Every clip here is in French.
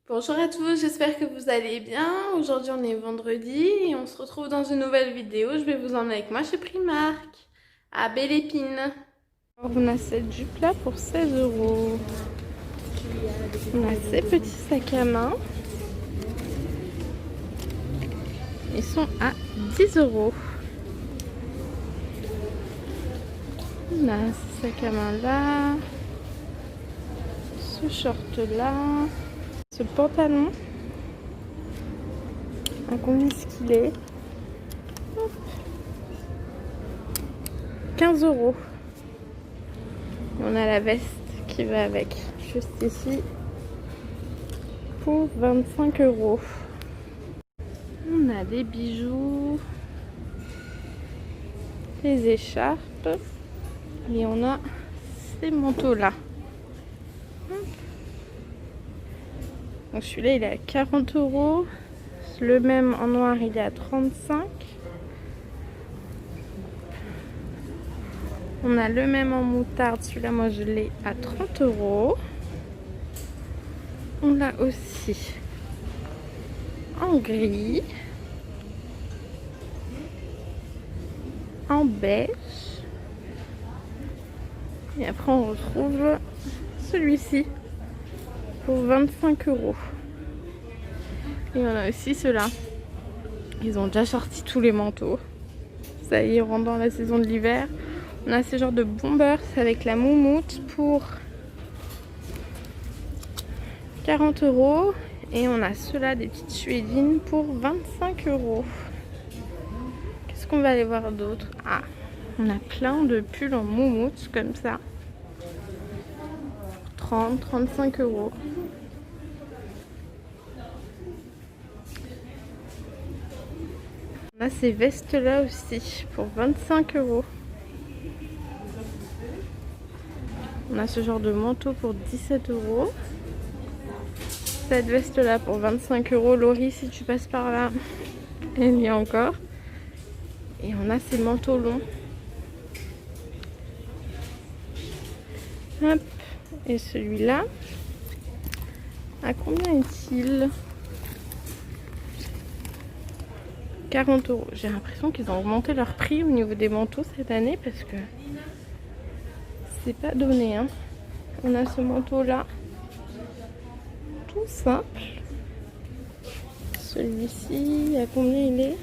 Bonjour à tous, j'espère que vous allez bien. Aujourd'hui on est vendredi et on se retrouve dans une nouvelle vidéo. Je vais vous emmener avec moi chez Primark, à Belle Épine. On a cette jupe là pour 16 euros. On a ces petits sacs à main. Ils sont à 10 euros. On a ce sac à main là. Ce short là. Ce pantalon. Un combi skillet. 15 euros. On a la veste qui va avec, juste ici, pour 25 euros. On a des bijoux, des écharpes et on a ces manteaux là. Donc celui-là il est à 40 euros. Le même en noir il est à 35. On a le même en moutarde, celui-là moi je l'ai à 30 euros. On l'a aussi en gris, en beige. Et après on retrouve celui-ci pour 25 euros. Et on a aussi ceux-là. Ils ont déjà sorti tous les manteaux. Ça y est, on rentre dans la saison de l'hiver. On a ce genre de bombers avec la moumoute pour 40 euros. Et on a ceux-là, des petites suédines pour 25 euros. Qu'est-ce qu'on va aller voir d'autre? Ah, on a plein de pulls en moumoute comme ça. 30-35 euros. On a ces vestes-là aussi pour 25 euros. On a ce genre de manteau pour 17 euros. Cette veste-là pour 25 euros. Laurie, si tu passes par là, il y a encore. Et on a ces manteaux longs. Hop. Et celui-là, à combien est-il? 40 euros. J'ai l'impression qu'ils ont augmenté leur prix au niveau des manteaux cette année parce que c'est pas donné, hein. On a ce manteau là, tout simple. Celui-ci, à combien il est?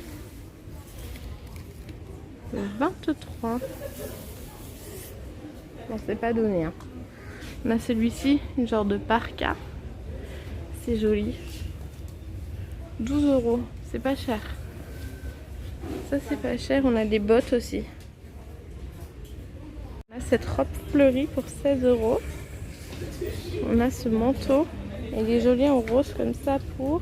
23. Bon, c'est pas donné, hein. On a celui-ci, une genre de parka. C'est joli. 12 euros, c'est pas cher. Ça c'est pas cher. On a des bottes aussi. On a cette robe fleurie pour 16 euros. On a ce manteau. Il est joli en rose comme ça pour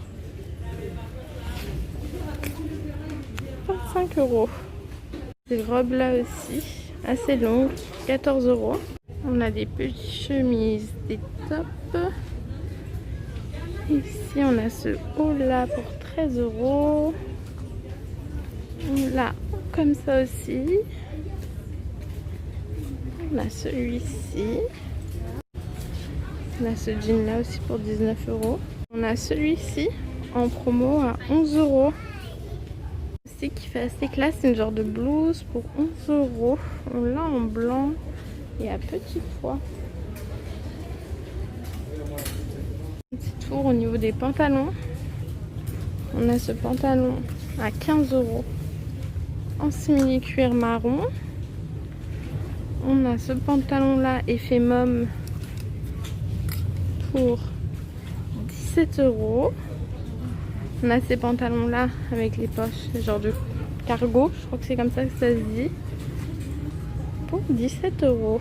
25 euros. Ces robes là aussi, assez longues, 14 euros. On a des petites chemises, des tops. Ici on a ce haut là pour 13 euros. Là, comme ça aussi. On a celui-ci. On a ce jean là aussi pour 19 euros. On a celui-ci en promo à 11 euros. Aussi qui fait assez classe, c'est une genre de blouse pour 11 euros. On l'a en blanc et à petit pois. Un petit tour au niveau des pantalons. On a ce pantalon à 15 euros en simili-cuir marron. On a ce pantalon là effet môme pour 17 euros. On a ces pantalons là avec les poches, genre de cargo, je crois que c'est comme ça que ça se dit, pour 17 euros.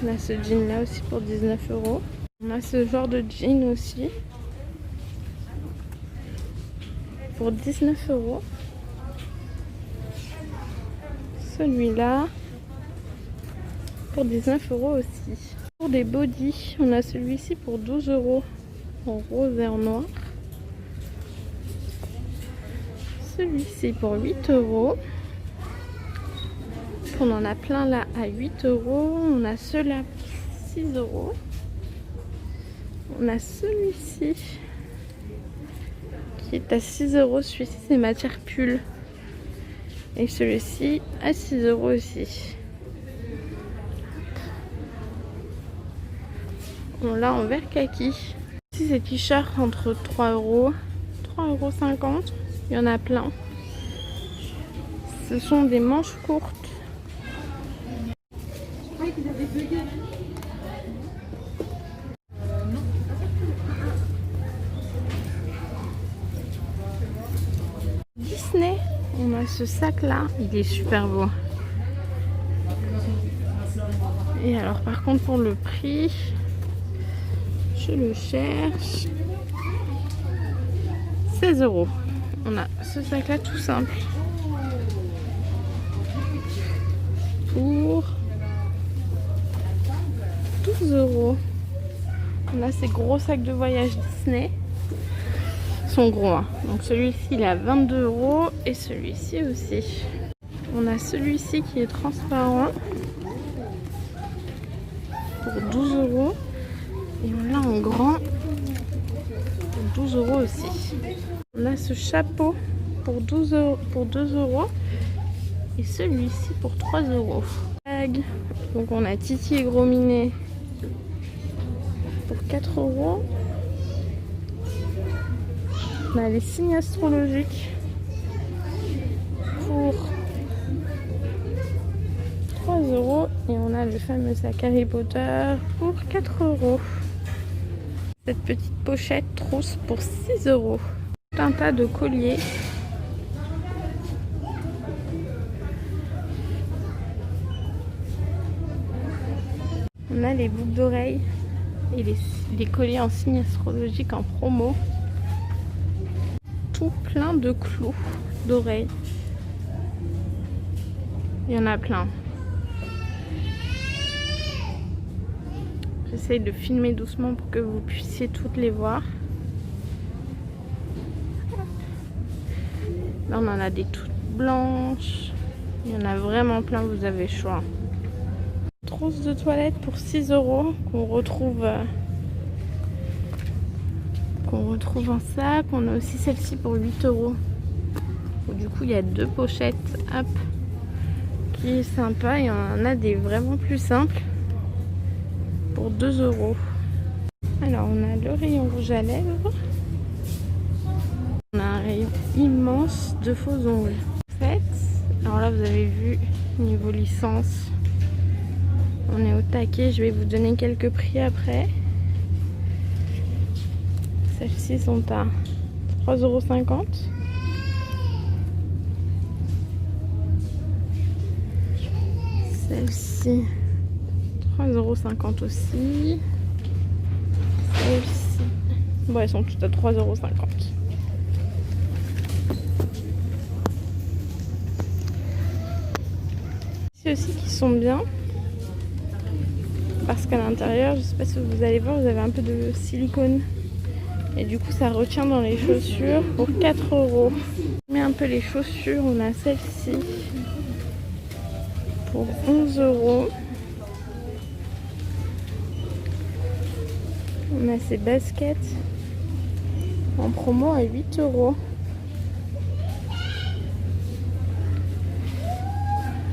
On a ce jean là aussi pour 19 euros. On a ce genre de jean aussi pour 19 euros. Celui-là pour 19 euros aussi. Pour des bodys, on a celui-ci pour 12 euros en rose et en noir. Celui-ci pour 8 euros. On en a plein là à 8 euros. On a ceux-là pour 6 euros. On a celui-ci qui est à 6 €. Celui-ci c'est matière pull. Et celui-ci à 6 € aussi. On l'a en vert kaki. Ici ces t-shirts entre 3 €, 3,50 €. Il y en a plein. Ce sont des manches courtes. Disney, on a ce sac là, il est super beau. Et alors par contre pour le prix, je le cherche, 16 €. On a ce sac là tout simple pour 12 €. On a ces gros sacs de voyage Disney. Ils sont gros, hein. Donc celui-ci il est à 22 € et celui-ci aussi. On a celui-ci qui est transparent pour 12 € et on l'a en grand pour 12 € aussi. On a ce chapeau pour 2 € et celui-ci pour 3 €. Donc on a Titi et Gros Minet pour 4 €. On a les signes astrologiques pour 3 € et on a le fameux sac Harry Potter pour 4 €. Cette petite pochette trousse pour 6 €. Tout un tas de colliers. On a les boucles d'oreilles et les colliers en signe astrologique en promo. Tout plein de clous d'oreilles. Il y en a plein. J'essaye de filmer doucement pour que vous puissiez toutes les voir. Là on en a des toutes blanches. Il y en a vraiment plein, vous avez le choix. Trousse de toilette pour 6 € qu'on retrouve en sac. On a aussi celle-ci pour 8 €. Du coup il y a deux pochettes, hop, qui est sympa, et on en a des vraiment plus simples pour 2 €. Alors on a le rayon rouge à lèvres. On a un rayon immense de faux ongles. En fait, alors là vous avez vu niveau licence, on est au taquet. Je vais vous donner quelques prix après. Celles-ci sont à 3,50 €. Celle-ci 3,50 € aussi. Celle-ci, bon, elles sont toutes à 3,50 €. Ici aussi qui sont bien, parce qu'à l'intérieur, je sais pas si vous allez voir, vous avez un peu de silicone et du coup ça retient dans les chaussures pour 4 €. Je mets un peu les chaussures. On a celle-ci pour 11 €. On a ces baskets en promo à 8 €.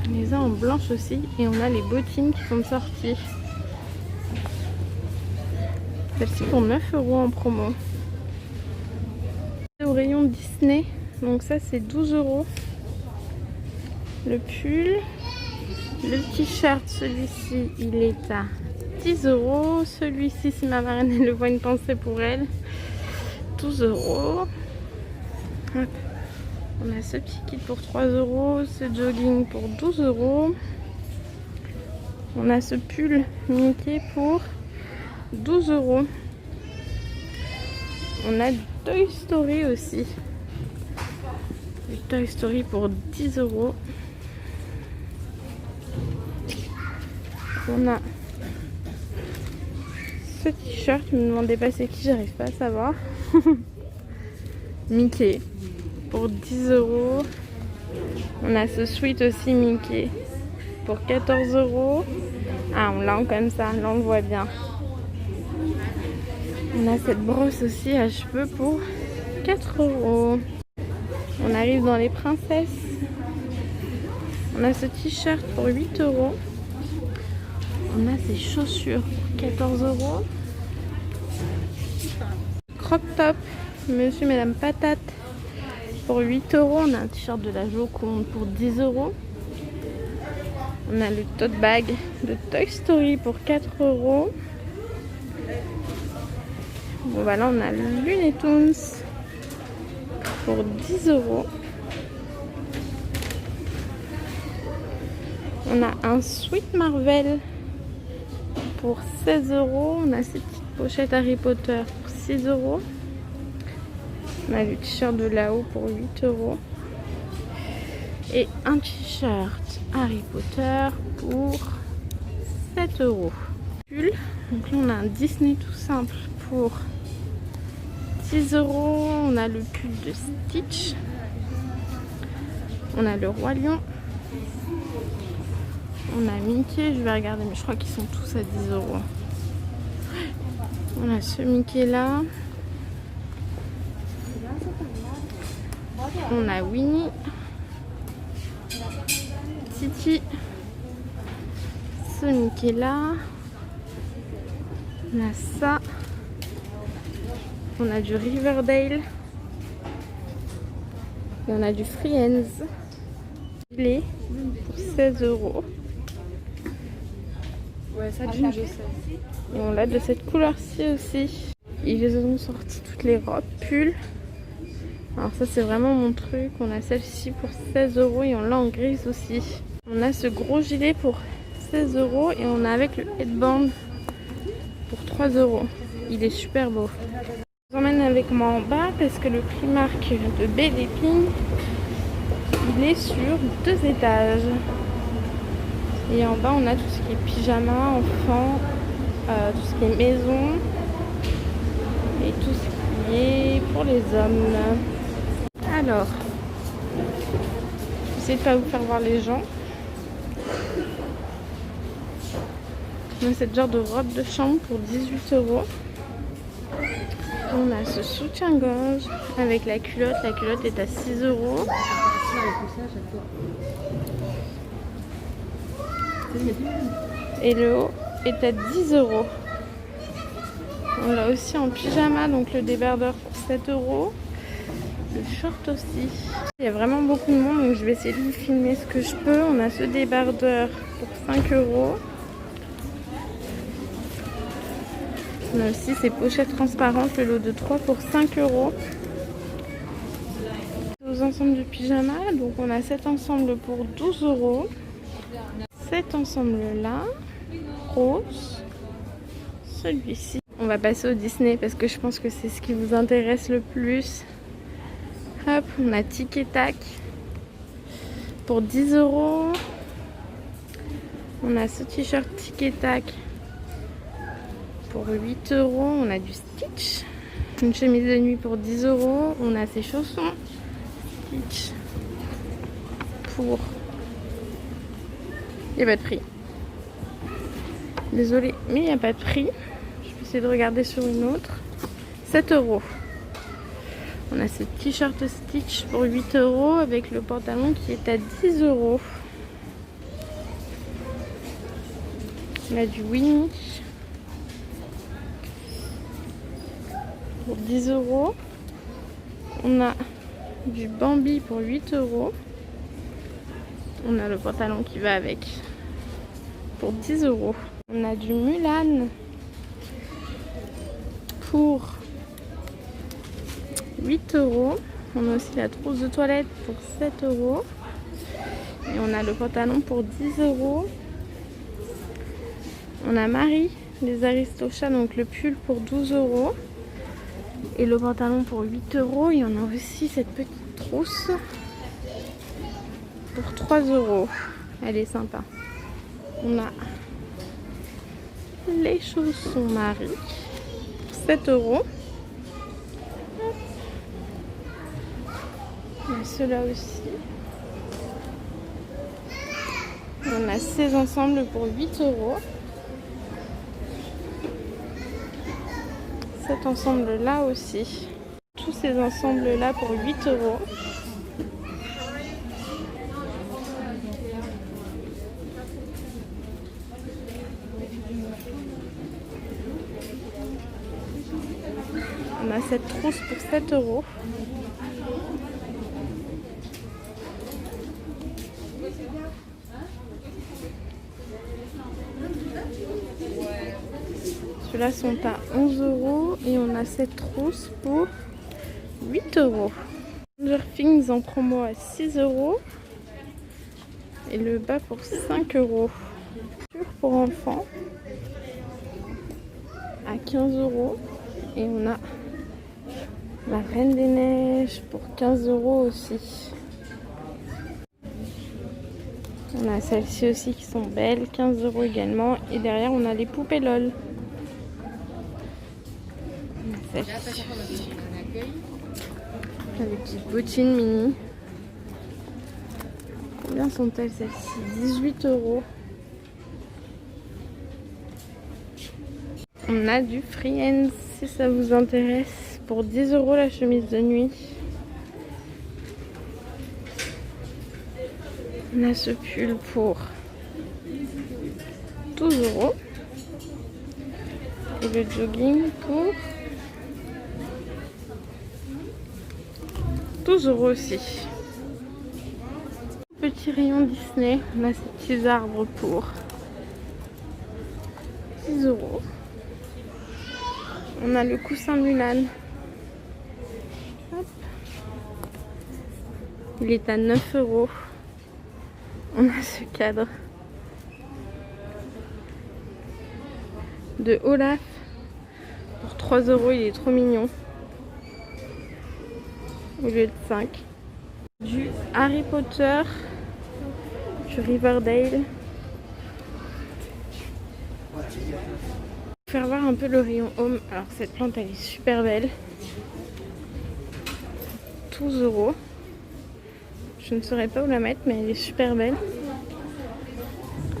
On les a en blanche aussi, et on a les bottines qui sont sorties. Celle-ci pour 9 € en promo. Au rayon Disney, donc ça c'est 12 €. Le pull, le t-shirt, celui-ci il est à 10 €. Celui-ci, si ma marraine elle le voit, une pensée pour elle, 12 €. Hop. On a ce petit kit pour 3 €, ce jogging pour 12 €. On a ce pull Mickey pour 12 €. On a du Toy Story aussi. Du Toy Story pour 10 €. On a ce t-shirt, ne me demandez pas c'est qui, j'arrive pas à savoir. Mickey pour 10 €. On a ce sweat aussi Mickey pour 14 €. Ah, on l'a comme ça, là on le voit bien. On a cette brosse aussi à cheveux pour 4 €. On arrive dans les princesses. On a ce t-shirt pour 8 €. On a ces chaussures pour 14 €. Crop top, monsieur et madame patate pour 8 €. On a un t-shirt de la Joconde pour 10 €. On a le tote bag de Toy Story pour 4 €. Bon voilà, on a le Looney Tunes pour 10 €. On a un Sweet Marvel pour 16 €. On a ces petites pochettes Harry Potter pour 6 €. On a le t-shirt de là-haut pour 8 €. Et un t-shirt Harry Potter pour 7 €. Donc là on a un Disney tout simple pour 10 €. On a le pull de Stitch. On a le Roi Lion. On a Mickey, je vais regarder, mais je crois qu'ils sont tous à 10 €. On a ce Mickey là. On a Winnie, Titi, ce Mickey là. On a ça. On a du Riverdale. Et on a du Friends. Gilet pour 16 €. Ouais, ça d'une, je sais. Et on l'a de cette couleur-ci aussi. Ils ont sorti toutes les robes, pulls. Alors ça c'est vraiment mon truc. On a celle-ci pour 16 € et on l'a en grise aussi. On a ce gros gilet pour 16 € et on a avec le headband pour 3 €. Il est super beau. Je vous emmène avec moi en bas parce que le Primark de Belle Épine, il est sur 2 étages. Et en bas on a tout ce qui est pyjama, enfants, tout ce qui est maison et tout ce qui est pour les hommes. Alors, j'essaie de pas vous faire voir les gens. On a cette genre de robe de chambre pour 18 €. On a ce soutien-gorge avec la culotte. La culotte est à 6 €. Et le haut est à 10 €. On l'a aussi en pyjama, donc le débardeur pour 7 €. Le short aussi. Il y a vraiment beaucoup de monde, donc je vais essayer de vous filmer ce que je peux. On a ce débardeur pour 5 €. On a aussi ces pochettes transparentes, le lot de 3 pour 5 €. Aux ensembles de pyjama, donc on a cet ensemble pour 12 €. Cet ensemble là, rose. Celui-ci. On va passer au Disney parce que je pense que c'est ce qui vous intéresse le plus. Hop, on a Tic et Tac pour 10 €. On a ce t-shirt Tic et Tac pour 8 €. On a du Stitch. Une chemise de nuit pour 10 €. On a ces chaussons Stitch pour... Il n'y a pas de prix. Désolée, mais il n'y a pas de prix. Je vais essayer de regarder sur une autre. 7 €. On a ce t-shirt Stitch pour 8 € avec le pantalon qui est à 10 €. On a du Winnie pour 10 €. On a du Bambi pour 8 €. On a le pantalon qui va avec pour 10 €. On a du Mulan pour 8 €. On a aussi la trousse de toilette pour 7 €. Et on a le pantalon pour 10 €. On a Marie, les Aristochats, donc le pull pour 12 €. Et le pantalon pour 8 €. Et on a aussi cette petite trousse pour 3 €. Elle est sympa. On a les chaussons Marie pour 7 €. On a ceux-là aussi. On a ces ensembles pour 8 €. cet ensemble là aussi. Tous ces ensembles là pour 8 €. On a cette trousse pour 7 €. Ceux-là sont à 11 € et on a cette trousse pour 8 €. Stranger Things en promo à 6 € et le bas pour 5 €. Pour enfants à 15 € et on a la Reine des Neiges pour 15 € aussi. On a celles-ci aussi qui sont belles, 15 € également. Et derrière on a les poupées LOL. Celle-ci. Les petites bottines mini. Combien sont-elles celles-ci? 18 €. On a du Friends si ça vous intéresse. Pour 10 € la chemise de nuit. On a ce pull pour 12 €. Et le jogging pour 12 € aussi. Petit rayon Disney. On a ces petits arbres pour 10 €. On a le coussin Mulan. Hop. Il est à 9 €. On a ce cadre de Olaf pour 3 €. Il est trop mignon. Au lieu de 5. Du Harry Potter. Du Riverdale. Faire voir un peu le rayon home. Alors cette plante elle est super belle. 12 €. Je ne saurais pas où la mettre mais elle est super belle.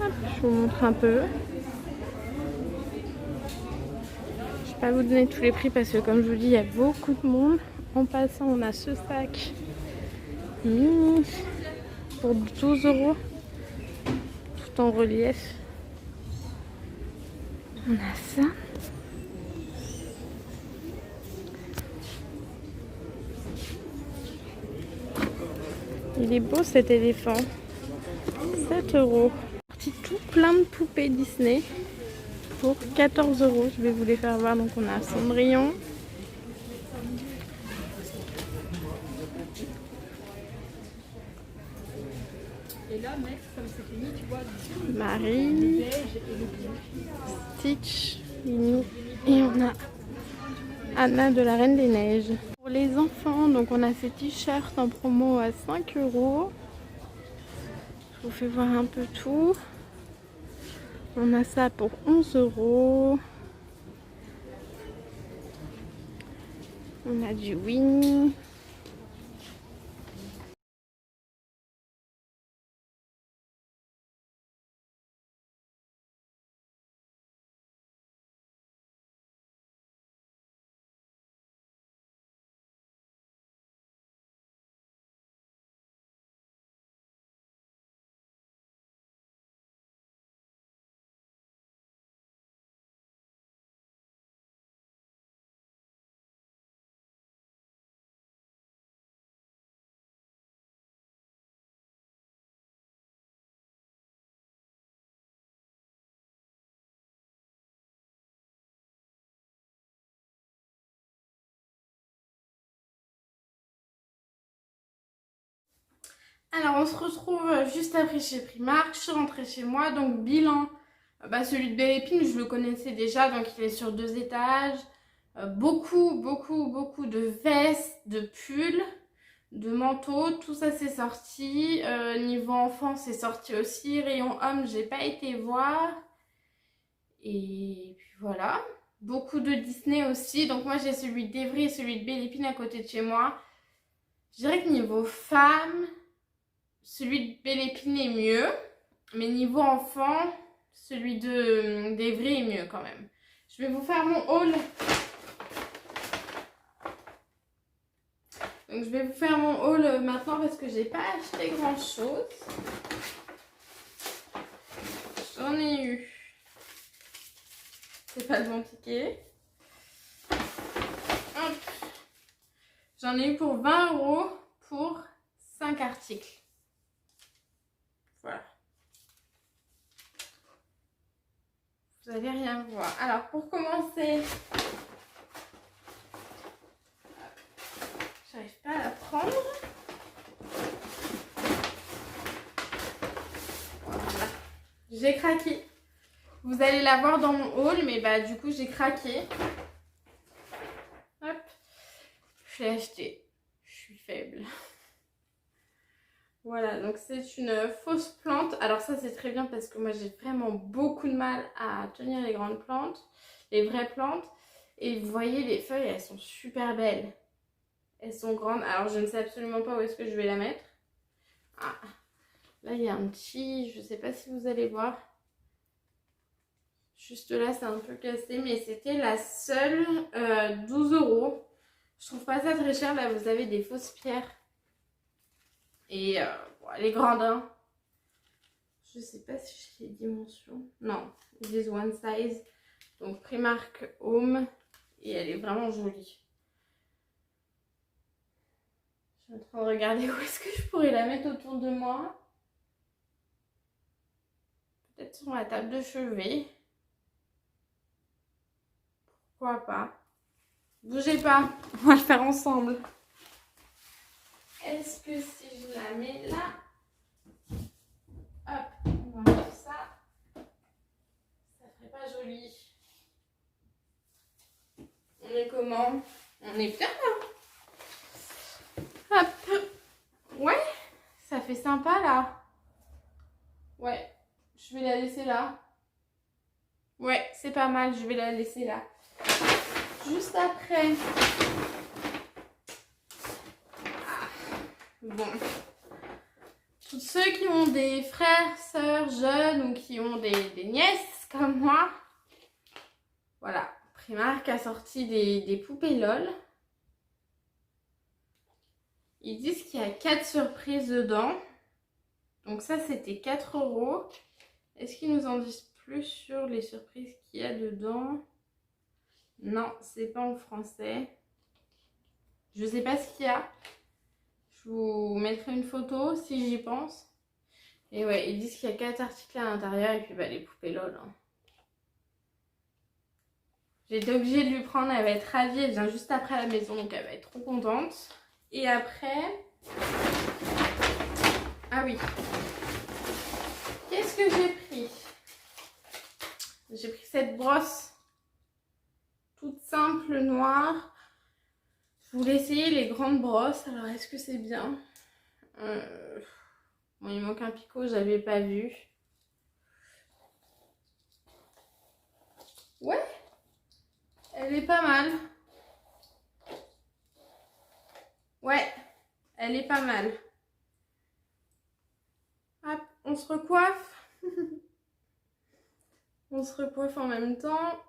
Hop, je vous montre un peu. Je ne vais pas vous donner tous les prix parce que comme je vous dis il y a beaucoup de monde. En passant on a ce sac mini pour 12 €. Tout en relief. On a ça. Il est beau cet éléphant. 7 €. Parti tout plein de poupées Disney pour 14 €. Je vais vous les faire voir. Donc on a Cendrillon. Marie. Stitch. Minnie. Et on a Anna de la Reine des Neiges. Pour les enfants, donc on a ces t-shirts en promo à 5 €. Je vous fais voir un peu tout. On a ça pour 11 €. On a du Winnie. Alors on se retrouve juste après chez Primark. Je suis rentrée chez moi, donc bilan. Celui de Belle Épine, je le connaissais déjà, donc il est sur 2 étages. Beaucoup de vestes, de pulls, de manteaux, tout ça c'est sorti. Niveau enfant c'est sorti aussi. Rayon homme, j'ai pas été voir. Et puis voilà. Beaucoup de Disney aussi. Donc moi j'ai celui d'Evry et celui de Belle Épine à côté de chez moi. Je dirais que niveau femme, celui de Belle Épine est mieux. Mais niveau enfant, celui d'Evry est mieux quand même. Je vais vous faire mon haul Donc je vais vous faire mon haul maintenant parce que j'ai pas acheté grand chose. J'en ai eu. C'est pas le bon ticket. Hop. J'en ai eu pour 20 € pour 5 articles. Voilà. Vous allez rien voir. Alors pour commencer, j'arrive pas à la prendre. Voilà. J'ai craqué. Vous allez la voir dans mon haul, mais bah du coup j'ai craqué. Hop. Je l'ai acheté. Je suis faible. Voilà, donc c'est une fausse plante. Alors ça c'est très bien parce que moi j'ai vraiment beaucoup de mal à tenir les grandes plantes, les vraies plantes. Et vous voyez les feuilles, elles sont super belles. Elles sont grandes. Alors je ne sais absolument pas où est-ce que je vais la mettre. Ah, là il y a un petit, je ne sais pas si vous allez voir. Juste là c'est un peu cassé, mais c'était la seule 12 €. Je trouve pas ça très cher. Là vous avez des fausses pierres. Et bon, elle est grande, hein. Je sais pas si j'ai les dimensions. Non, ils disent one size. Donc Primark Home. Et elle est vraiment jolie. Je suis en train de regarder où est-ce que je pourrais la mettre autour de moi. Peut-être sur la table de chevet. Pourquoi pas. Bougez pas, on va le faire ensemble. Est-ce que si je la mets là, hop, on va mettre ça, ça ferait pas joli. On est comment? On est bien là. Hop. Ouais, ça fait sympa là. Ouais, je vais la laisser là. Ouais, c'est pas mal, je vais la laisser là. Juste après. Ah, bon. Tous ceux qui ont des frères, sœurs jeunes ou qui ont des nièces comme moi. Voilà, Primark a sorti des poupées LOL. Ils disent qu'il y a 4 surprises dedans. Donc ça, c'était 4 €. Est-ce qu'ils nous en disent plus sur les surprises qu'il y a dedans? Non, c'est pas en français. Je sais pas ce qu'il y a. Je vous mettrai une photo si j'y pense. Et ouais, ils disent qu'il y a 4 articles à l'intérieur et puis bah les poupées LOL. Hein. J'ai été obligée de lui prendre, elle va être ravie. Elle vient juste après à la maison, donc elle va être trop contente. Et après... Ah oui. Qu'est-ce que j'ai pris? J'ai pris cette brosse toute simple, noire. Je voulais essayer les grandes brosses. Alors, est-ce que c'est bien? Bon, il manque un picot, j'avais pas vu. Ouais, elle est pas mal. Ouais, elle est pas mal. Hop, on se recoiffe. On se recoiffe en même temps.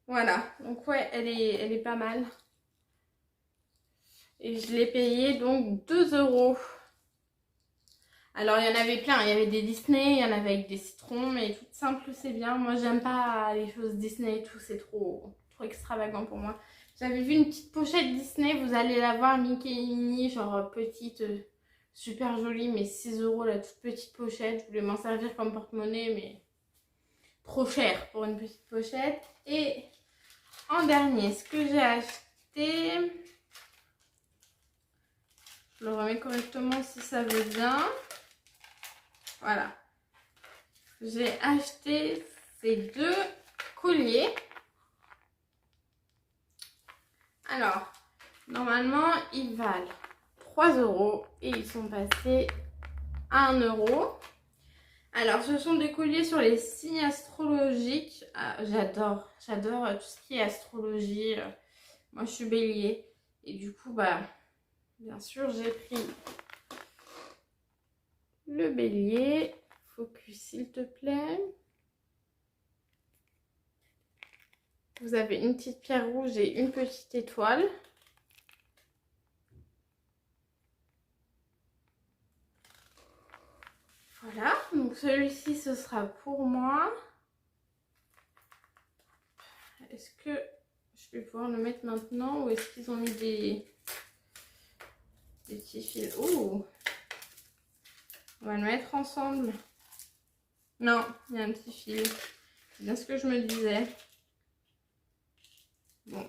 Voilà, donc ouais, elle est pas mal. Et je l'ai payé donc 2 €. Alors il y en avait plein, il y avait des Disney, il y en avait avec des citrons, mais tout simple c'est bien. Moi j'aime pas les choses Disney et tout, c'est trop extravagant pour moi. J'avais vu une petite pochette Disney, vous allez la voir, Mickey et Minnie, genre petite, super jolie, mais 6 € la toute petite pochette. Je voulais m'en servir comme porte-monnaie, mais trop cher pour une petite pochette. Et en dernier, ce que j'ai acheté, je le remets correctement si ça veut bien. Voilà. J'ai acheté ces 2 colliers. Alors, normalement, ils valent 3 € et ils sont passés à 1 €. Alors, ce sont des colliers sur les signes astrologiques. Ah, j'adore tout ce qui est astrologie. Moi, je suis bélier. Et du coup, bah, bien sûr, j'ai pris le bélier. Focus, s'il te plaît. vous avez une petite pierre rouge et une petite étoile. Voilà, donc celui-ci ce sera pour moi. Est-ce que je vais pouvoir le mettre maintenant ou est-ce qu'ils ont mis des petits fils? Oh, on va le mettre ensemble. Non, il y a un petit fil. C'est bien ce que je me disais. Bon.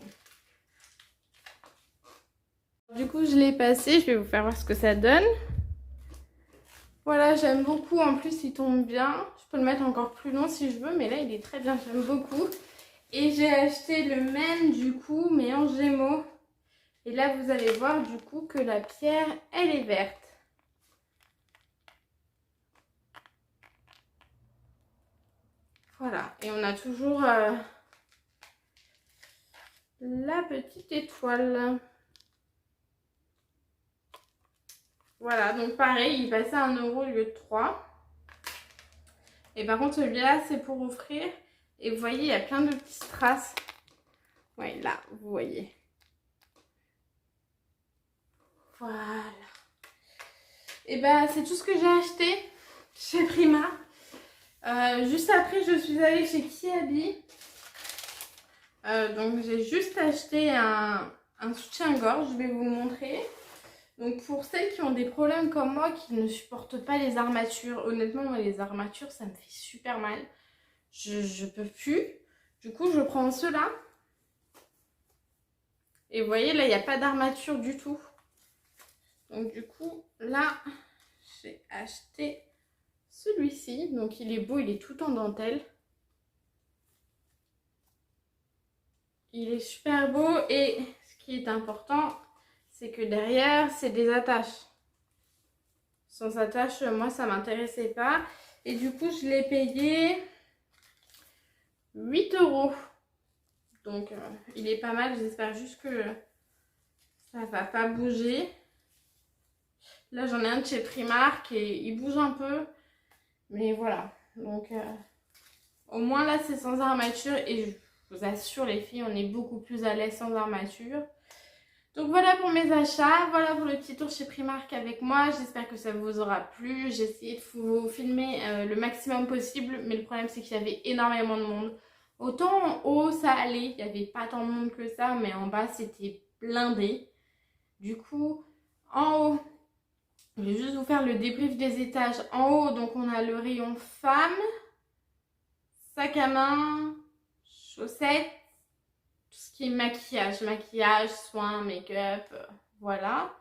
Du coup, je l'ai passé. Je vais vous faire voir ce que ça donne. Voilà, j'aime beaucoup. En plus, il tombe bien. Je peux le mettre encore plus long si je veux. Mais là, il est très bien. J'aime beaucoup. Et j'ai acheté le même, du coup, mais en gémeaux. Et là, vous allez voir, du coup, que la pierre, elle est verte. Voilà. Et on a toujours la petite étoile. Voilà, donc pareil, il passait à 1 € au lieu de 3. Et par contre, celui-là, c'est pour offrir. Et vous voyez, il y a plein de petites traces. Ouais, là, vous voyez. Voilà. Et ben, c'est tout ce que j'ai acheté chez Primark. Juste après, je suis allée chez Kiabi. Donc, j'ai juste acheté un soutien-gorge. Je vais vous le montrer. Donc, pour celles qui ont des problèmes comme moi, qui ne supportent pas les armatures. Honnêtement, moi, les armatures, ça me fait super mal. Je peux plus. Du coup, je prends ceux-là. Et vous voyez, là, il n'y a pas d'armature du tout. Donc, du coup, là, j'ai acheté celui-ci. Donc, il est beau, il est tout en dentelle. Il est super beau. Et ce qui est important, c'est que derrière, c'est des attaches. Sans attache, moi, ça ne m'intéressait pas. Et du coup, je l'ai payé 8 €. Donc, il est pas mal. J'espère juste que ça va pas bouger. Là, j'en ai un de chez Primark et il bouge un peu. Mais voilà. Donc, au moins là, c'est sans armature. Et je vous assure, les filles, on est beaucoup plus à l'aise sans armature. Donc, voilà pour mes achats. Voilà pour le petit tour chez Primark avec moi. J'espère que ça vous aura plu. J'ai essayé de vous filmer le maximum possible. Mais le problème, c'est qu'il y avait énormément de monde. Autant en haut, ça allait. Il n'y avait pas tant de monde que ça. Mais en bas, c'était blindé. Du coup, en haut... Je vais juste vous faire le débrief des étages. En haut, donc on a le rayon femmes, sac à main, chaussettes, tout ce qui est maquillage, soins, make-up, voilà.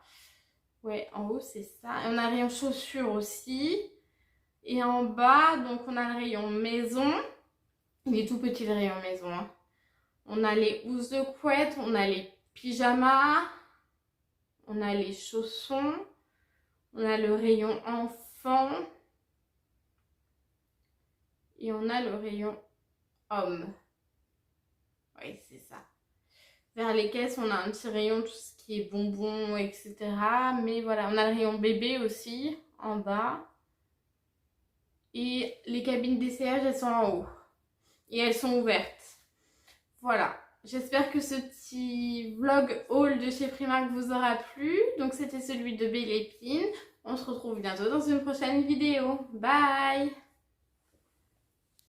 Ouais, en haut c'est ça. Et on a le rayon chaussures aussi. Et en bas, donc on a le rayon maison. Il est tout petit le rayon maison, hein. On a les housses de couette, on a les pyjamas, on a les chaussons. On a le rayon enfant et on a le rayon homme. Oui, c'est ça. Vers les caisses, on a un petit rayon, tout ce qui est bonbons, etc. Mais voilà, on a le rayon bébé aussi, en bas. Et les cabines d'essayage, elles sont en haut. Et elles sont ouvertes. Voilà. J'espère que ce petit vlog haul de chez Primark vous aura plu. Donc c'était celui de Belle Épine. On se retrouve bientôt dans une prochaine vidéo. Bye!